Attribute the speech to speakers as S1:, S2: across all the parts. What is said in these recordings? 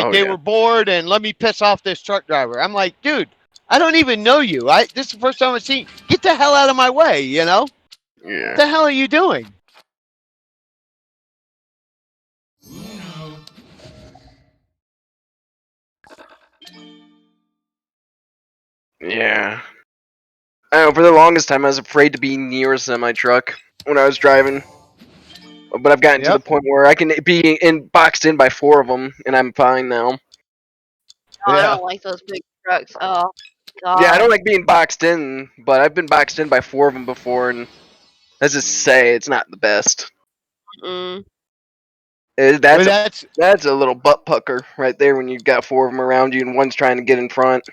S1: like they were bored and let me piss off this truck driver. I'm like, dude, I don't even know you. This is the first time I've seen you. Get the hell out of my way, you know?
S2: Yeah.
S1: What the hell are you doing?
S2: Yeah. I know, for the longest time, I was afraid to be near a semi-truck when I was driving. But I've gotten to the point where I can be boxed in by 4 of them, and I'm fine now.
S3: Oh, I don't like those big trucks. Oh, God.
S2: Yeah, I don't like being boxed in, but I've been boxed in by 4 of them before, and let's just say it's not the best. That's a little butt pucker right there when you've got 4 of them around you and one's trying to get in front.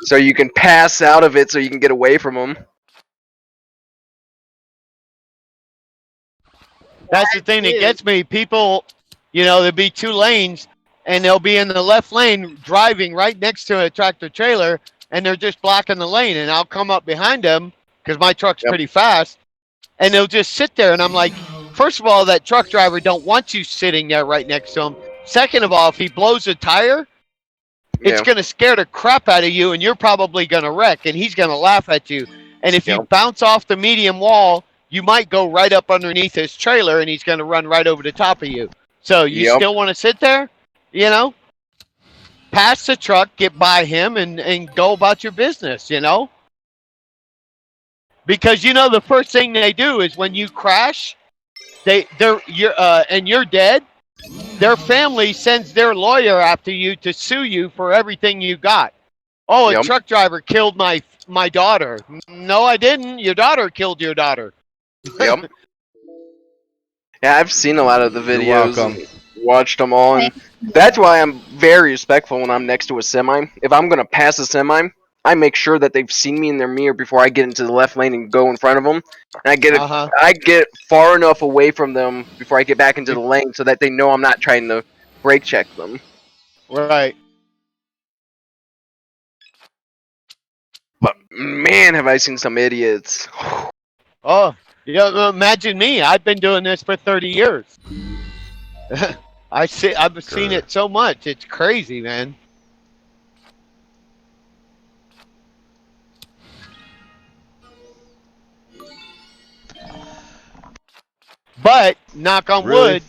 S2: So you can pass out of it so you can get away from them.
S1: That's the thing that gets me. People, there'll be 2 lanes, and they'll be in the left lane driving right next to a tractor trailer, and they're just blocking the lane. And I'll come up behind them because my truck's pretty fast, and they'll just sit there. And I'm like, first of all, that truck driver don't want you sitting there right next to him. Second of all, if he blows a tire, it's going to scare the crap out of you, and you're probably going to wreck, and he's going to laugh at you. And if you bounce off the median wall, you might go right up underneath his trailer, and he's going to run right over the top of you. So you still want to sit there, pass the truck, get by him, and go about your business, Because the first thing they do is when you crash, and you're dead, their family sends their lawyer after you to sue you for everything you got. Oh, a truck driver killed my daughter. No, I didn't. Your daughter killed your daughter.
S2: Yeah, I've seen a lot of the videos and watched them all, and that's why I'm very respectful when I'm next to a semi. If I'm going to pass a semi, I make sure that they've seen me in their mirror before I get into the left lane and go in front of them. And I get far enough away from them before I get back into the lane so that they know I'm not trying to brake check them.
S1: Right.
S2: But man, have I seen some idiots.
S1: Oh, imagine me. I've been doing this for 30 years. I've seen it so much. It's crazy, man. But knock on wood,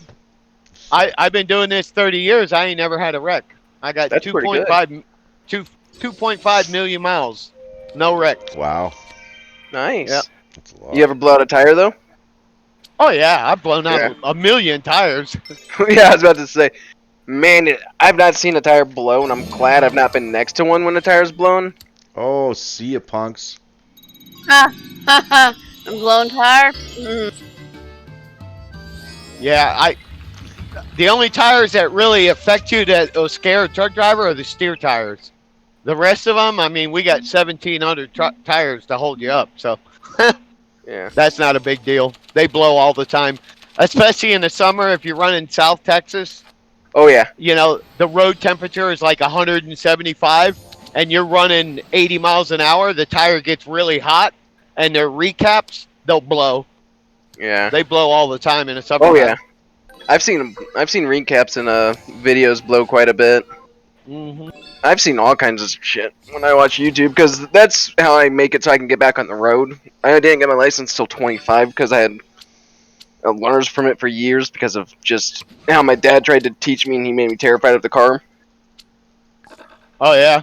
S1: I've been doing this 30 years. I ain't never had a wreck. I got 2.5 million miles, no wreck.
S4: Wow.
S2: Nice.
S1: Yep.
S4: That's a lot.
S2: You ever blow out a tire though?
S1: Oh yeah, I've blown out a million tires.
S2: Yeah, I was about to say, man, I've not seen a tire blow, and I'm glad I've not been next to one when the tire's blown.
S4: Oh, see ya, punks.
S3: Ha ha ha! A blown tire.
S1: Yeah, the only tires that really affect you that will scare a truck driver are the steer tires. The rest of them, I mean, we got 1,700 tires to hold you up, so that's not a big deal. They blow all the time, especially in the summer if you're running South Texas.
S2: Oh yeah.
S1: The road temperature is like 175, and you're running 80 miles an hour. The tire gets really hot, and their recaps, they'll blow.
S2: Yeah.
S1: They blow all the time in the summer.
S2: Oh yeah. I've seen recaps and videos blow quite a bit. I've seen all kinds of shit when I watch YouTube, because that's how I make it so I can get back on the road. I didn't get my license till 25 because I had a learner's permit for years because of just how my dad tried to teach me, and he made me terrified of the car.
S1: Oh yeah.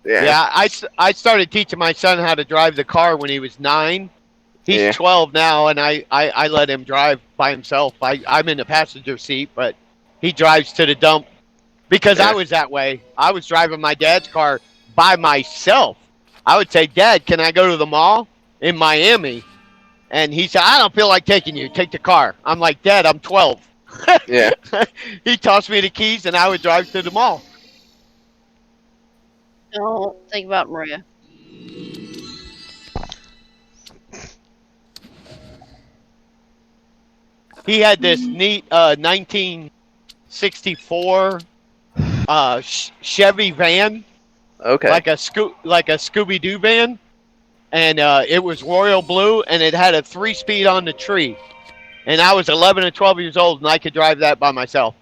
S2: Yeah.
S1: I started teaching my son how to drive the car when he was 9. He's 12 now, and I let him drive by himself. I'm in the passenger seat, but he drives to the dump. Because I was that way. I was driving my dad's car by myself. I would say, Dad, can I go to the mall in Miami? And he said, I don't feel like taking you. Take the car. I'm like, Dad, I'm 12.
S2: Yeah.
S1: He tossed me the keys, and I would drive to the mall.
S3: Don't think about Maria.
S1: He had this neat 1964 Chevy van, like a Scooby-Doo van, and it was royal blue, and it had a 3-speed on the tree, and I was 11 or 12 years old, and I could drive that by myself.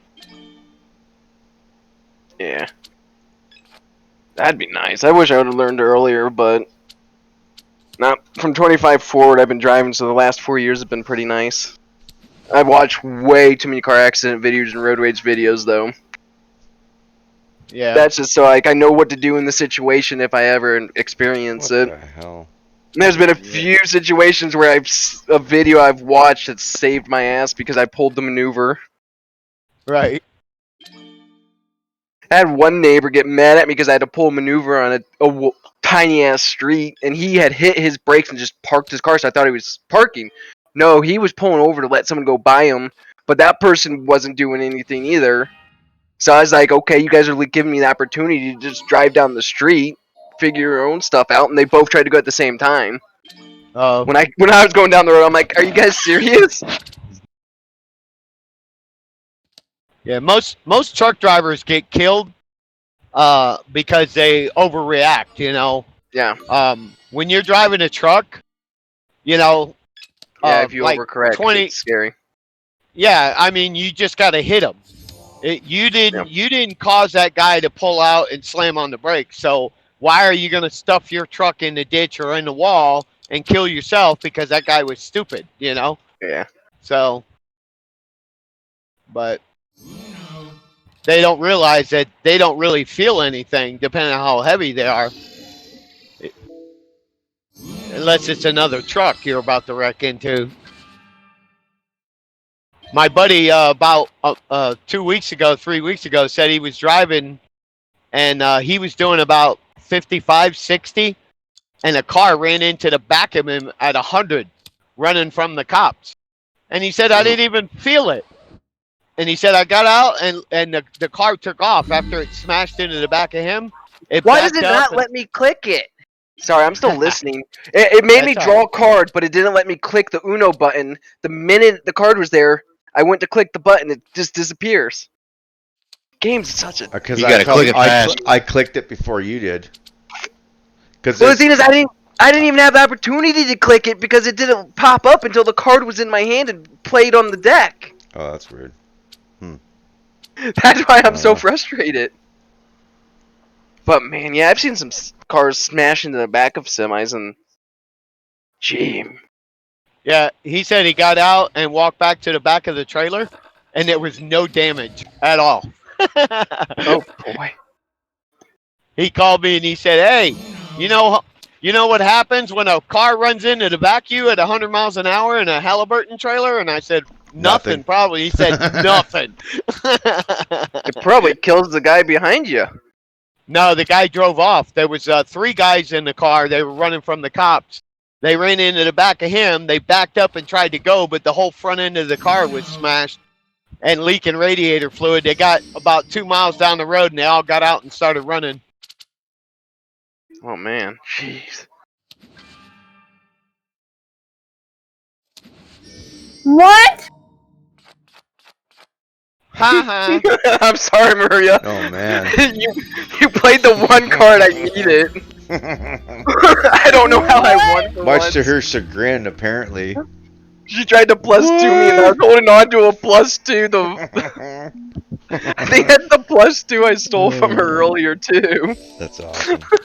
S2: Yeah. That'd be nice. I wish I would have learned earlier, but not from 25 forward. I've been driving, so the last 4 years have been pretty nice. I've watched way too many car accident videos and road rage videos, though.
S1: Yeah.
S2: That's just so I know what to do in the situation if I ever experience
S4: What
S2: it.
S4: the hell?
S2: And there's been a few situations where a video I've watched that saved my ass because I pulled the maneuver.
S1: Right.
S2: I had one neighbor get mad at me because I had to pull a maneuver on a tiny ass street, and he had hit his brakes and just parked his car. So I thought he was parking. No, he was pulling over to let someone go by him, but that person wasn't doing anything either. So I was like, okay, you guys are giving me the opportunity to just drive down the street, figure your own stuff out, and they both tried to go at the same time. When I was going down the road, I'm like, are you guys serious?
S1: Yeah, most truck drivers get killed because they overreact, you know.
S2: Yeah.
S1: When you're driving a truck, you know,
S2: Yeah, if you
S1: like
S2: overcorrect,
S1: 20
S2: it's scary.
S1: Yeah, I mean, you just got to hit them. You didn't cause that guy to pull out and slam on the brakes. So why are you going to stuff your truck in the ditch or in the wall and kill yourself because that guy was stupid, you know?
S2: Yeah.
S1: So, but they don't realize that they don't really feel anything depending on how heavy they are. Unless it's another truck you're about to wreck into. My buddy about 2 weeks ago, 3 weeks ago, said he was driving and he was doing about 55, 60, and a car ran into the back of him at 100 running from the cops. And he said, I didn't even feel it. And he said, I got out and the car took off after it smashed into the back of him.
S2: Why does it not let me click it? Sorry, I'm still listening. It made me
S1: That's
S2: draw
S1: all
S2: a card, but it didn't let me click the Uno button. The minute the card was there, I went to click the button, it just disappears. Game's such a...
S4: Because
S5: You gotta click it fast.
S4: I clicked it before you did. Because
S2: Well, the thing is, I didn't even have the opportunity to click it because it didn't pop up until the card was in my hand and played on the deck.
S4: Oh, that's weird.
S2: That's why I'm so frustrated. But man, yeah, I've seen some cars smash into the back of semis and... Gee.
S1: Yeah, he said he got out and walked back to the back of the trailer, and there was no damage at all.
S2: Oh boy.
S1: He called me and he said, "Hey, you know what happens when a car runs into the back of you at 100 miles an hour in a Halliburton trailer?" And I said, "Nothing, probably." He said, "Nothing."
S2: It probably kills the guy behind you.
S1: No, the guy drove off. There was 3 guys in the car. They were running from the cops. They ran into the back of him. They backed up and tried to go, but the whole front end of the car was smashed and leaking radiator fluid. They got about 2 miles down the road, and they all got out and started running.
S2: Oh man, jeez.
S3: What?
S1: Ha ha.
S2: I'm sorry, Maria.
S4: Oh man.
S2: you played the one card I needed. I don't know how I won for
S4: Much
S2: once.
S4: to her chagrin, apparently.
S2: She tried to +2 me, and I was holding on to a +2. I think that's the +2 I stole from her earlier too.
S4: That's awesome.